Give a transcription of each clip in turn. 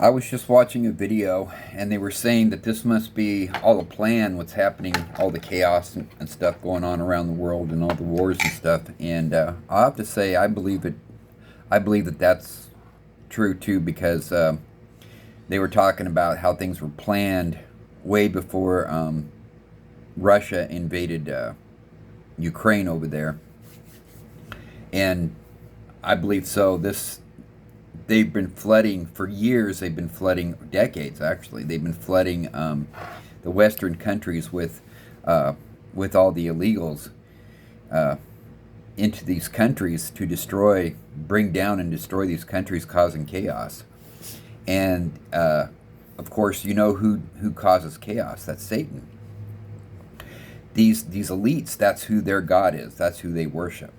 I was just watching a video, and they were saying that this must be all a plan, what's happening, all the chaos and stuff going on around the world, and all the wars and stuff. And I'll have to say, I believe it. I believe that that's true too, because they were talking about how things were planned way before Russia invaded Ukraine over there, and I believe so. They've been flooding for years. They've been flooding decades, actually. They've been flooding the Western countries with all the illegals uh, into these countries to bring down and destroy these countries, causing chaos. And of course, you know who causes chaos? That's Satan. These elites, that's who their God is. That's who they worship.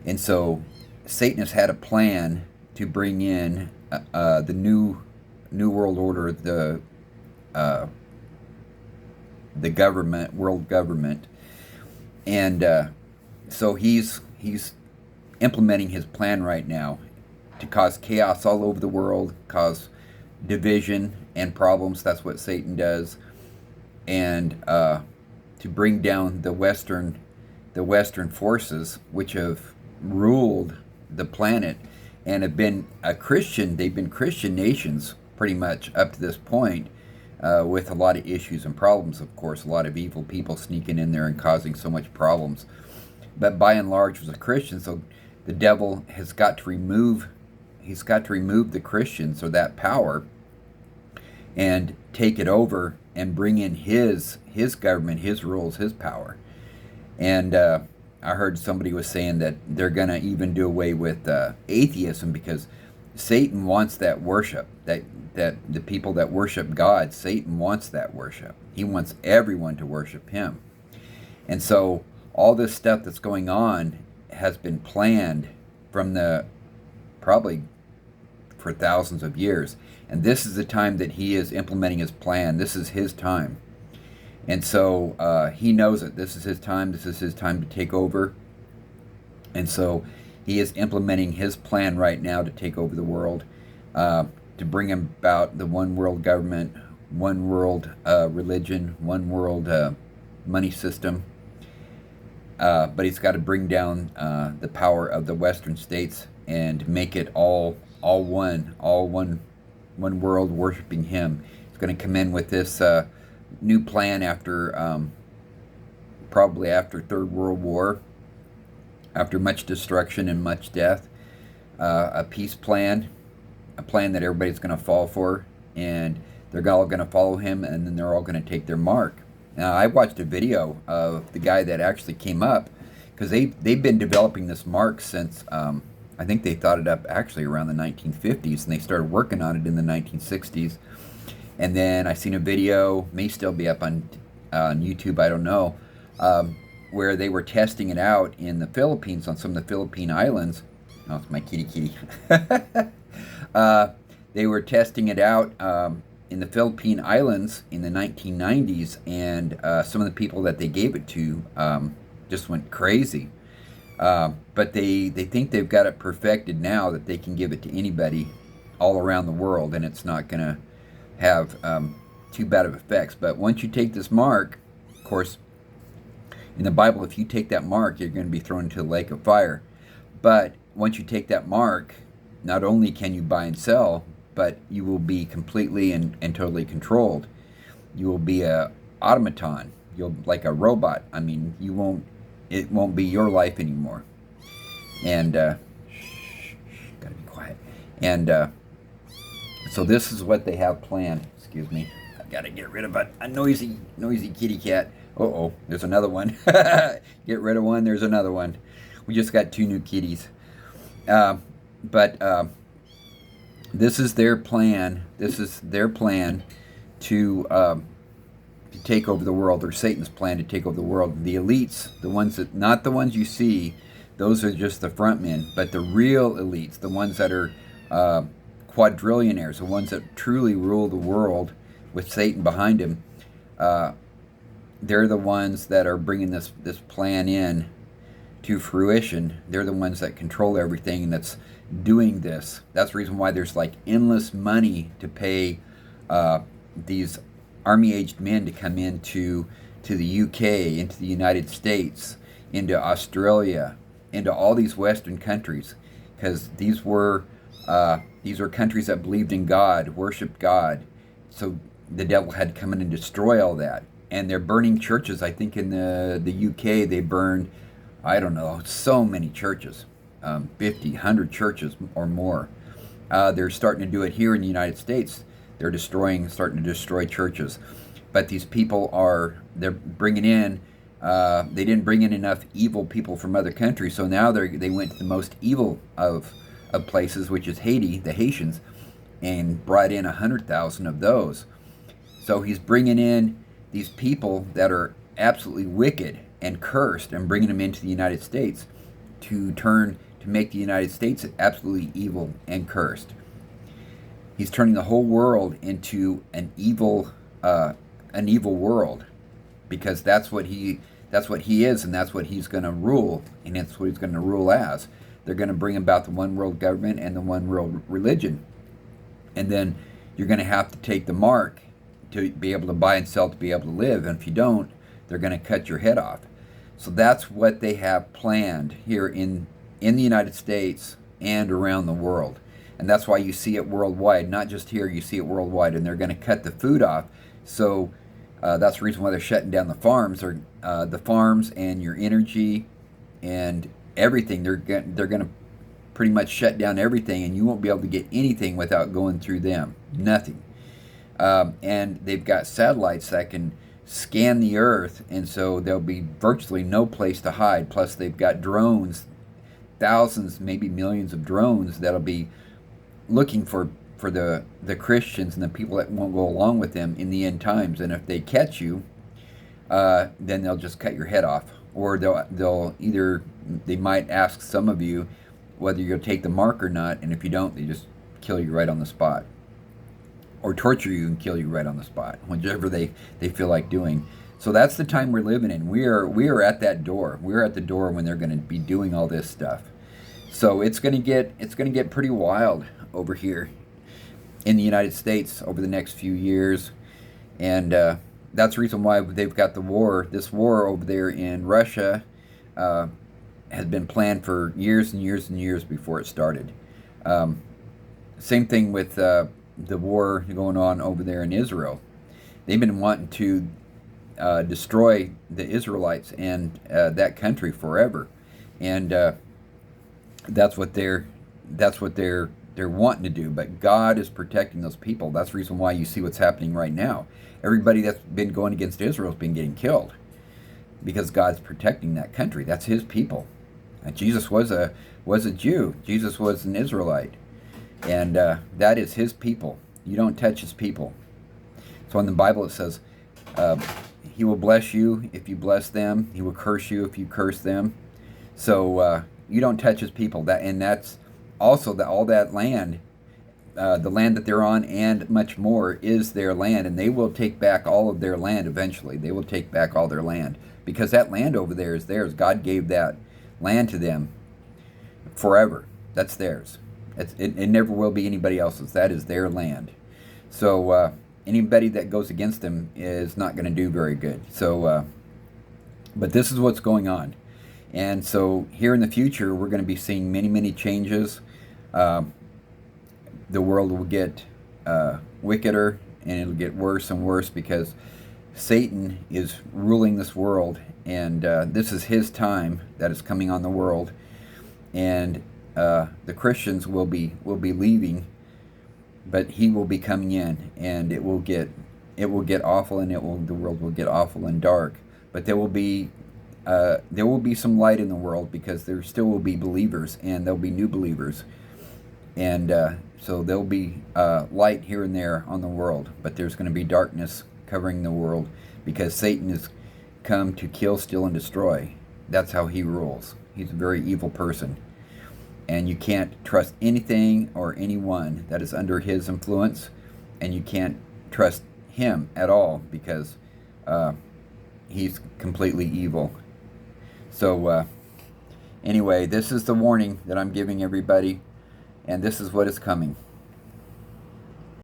And so Satan has had a plan to bring in the new world order, the government, world government, and so he's implementing his plan right now to cause chaos all over the world, cause division and problems. That's what Satan does, and to bring down the Western forces, which have ruled the planet and have been they've been Christian nations pretty much up to this point, with a lot of issues and problems, of course, a lot of evil people sneaking in there and causing so much problems. But by and large, it was a Christian, so the devil has got to remove, the Christians or that power and take it over and bring in his government, his rules, his power. And I heard somebody was saying that they're going to even do away with atheism, because Satan wants that worship, that the people that worship God, Satan wants that worship. He wants everyone to worship him. And so all this stuff that's going on has been planned from probably for thousands of years. And this is the time that he is implementing his plan. This is his time. And so he knows it. This is his time. This is his time to take over. And so he is implementing his plan right now to take over the world, to bring about the one world government, one world religion, one world money system. But he's got to bring down the power of the Western states and make it all one world worshiping him. He's going to come in with this new plan after probably after Third World War, after much destruction and much death, a peace plan, a plan that everybody's going to fall for, and they're all going to follow him, and then they're all going to take their mark. Now, I watched a video of the guy that actually came up, because they've been developing this mark since I think they thought it up actually around the 1950s, and they started working on it in the 1960s. And then I seen a video, may still be up on YouTube, I don't know, where they were testing it out in the Philippines, on some of the Philippine islands. Oh, it's my kitty. They were testing it out in the Philippine islands in the 1990s, and some of the people that they gave it to just went crazy. But they think they've got it perfected now, that they can give it to anybody all around the world, and it's not going to have too bad of effects. But once you take this mark, of course, in the Bible, if you take that mark, you're going to be thrown into the lake of fire. But once you take that mark, not only can you buy and sell, but you will be completely and totally controlled. You will be a automaton. You'll like a robot. I mean, it won't be your life anymore. And gotta be quiet. And so this is what they have planned. Excuse me. I gotta get rid of a noisy kitty cat. Uh-oh, there's another one. Get rid of one, there's another one. We just got 2 new kitties. But this is their plan. This is their plan to take over the world, or Satan's plan to take over the world. The elites, the ones that, not the ones you see, those are just the front men, but the real elites, the ones that are quadrillionaires, the ones that truly rule the world with Satan behind him, they're the ones that are bringing this plan in to fruition. They're the ones that control everything and that's doing this. That's the reason why there's like endless money to pay these army-aged men to come into the UK, into the United States, into Australia, into all these Western countries, because these were countries that believed in God, worshipped God. So the devil had to come in and destroy all that. And they're burning churches. I think in the UK they burned, I don't know, so many churches, 50, 100 churches or more. They're starting to do it here in the United States. They're starting to destroy churches. But these people they're bringing in, they didn't bring in enough evil people from other countries, so now they went to the most evil of places, which is Haiti, the Haitians, and brought in 100,000 of those. So he's bringing in these people that are absolutely wicked and cursed and bringing them into the United States to make the United States absolutely evil and cursed. He's turning the whole world into an evil world, because that's what he is, and that's what he's going to rule, and that's what he's going to rule as. They're going to bring about the one world government and the one world religion, and then you're going to have to take the mark to be able to buy and sell, to be able to live, and if you don't, they're going to cut your head off. So that's what they have planned here in the United States and around the world. And that's why you see it worldwide, not just here, you see it worldwide. And they're going to cut the food off. So that's the reason why they're shutting down the farms, or the farms and your energy and everything. They're going to pretty much shut down everything, and you won't be able to get anything without going through them. Nothing. And they've got satellites that can scan the earth, and so there'll be virtually no place to hide. Plus they've got drones, thousands, maybe millions of drones that'll be looking for the Christians and the people that won't go along with them in the end times. And if they catch you, then they'll just cut your head off, or they might ask some of you whether you'll take the mark or not, and if you don't, they just kill you right on the spot, or torture you and kill you right on the spot, whichever they feel like doing. So that's the time we're living in. We are at that door. We're at the door when they're going to be doing all this stuff. So it's going to get pretty wild over here in the United States over the next few years, and that's the reason why they've got the war. This war over there in Russia has been planned for years and years and years before it started. Same thing with the war going on over there in Israel. They've been wanting to destroy the Israelites and that country forever, and that's what they're wanting to do. But God is protecting those people. That's the reason why you see what's happening right now. Everybody that's been going against Israel has been getting killed, because God's protecting that country. That's His people. Jesus was a Jew. Jesus was an Israelite. And that is His people. You don't touch His people. So in the Bible it says, He will bless you if you bless them. He will curse you if you curse them. So you don't touch His people. That's also all that land, the land that they're on and much more is their land. And they will take back all of their land eventually. They will take back all their land, because that land over there is theirs. God gave that land to them forever. That's theirs. It never will be anybody else's. That is their land. So anybody that goes against them is not going to do very good. So, but this is what's going on. And so here in the future, we're going to be seeing many, many changes. The world will get wickeder, and it'll get worse and worse, because Satan is ruling this world, and this is his time that is coming on the world. And the Christians will be leaving, but he will be coming in, and it will get awful, and the world will get awful and dark. But there will be some light in the world, because there still will be believers, and there'll be new believers, and so there'll be light here and there on the world. But there's going to be darkness covering the world, because Satan has come to kill, steal, and destroy. That's how he rules. He's a very evil person. And you can't trust anything or anyone that is under his influence, and you can't trust him at all, because he's completely evil. So Anyway, this is the warning that I'm giving everybody, and this is what is coming.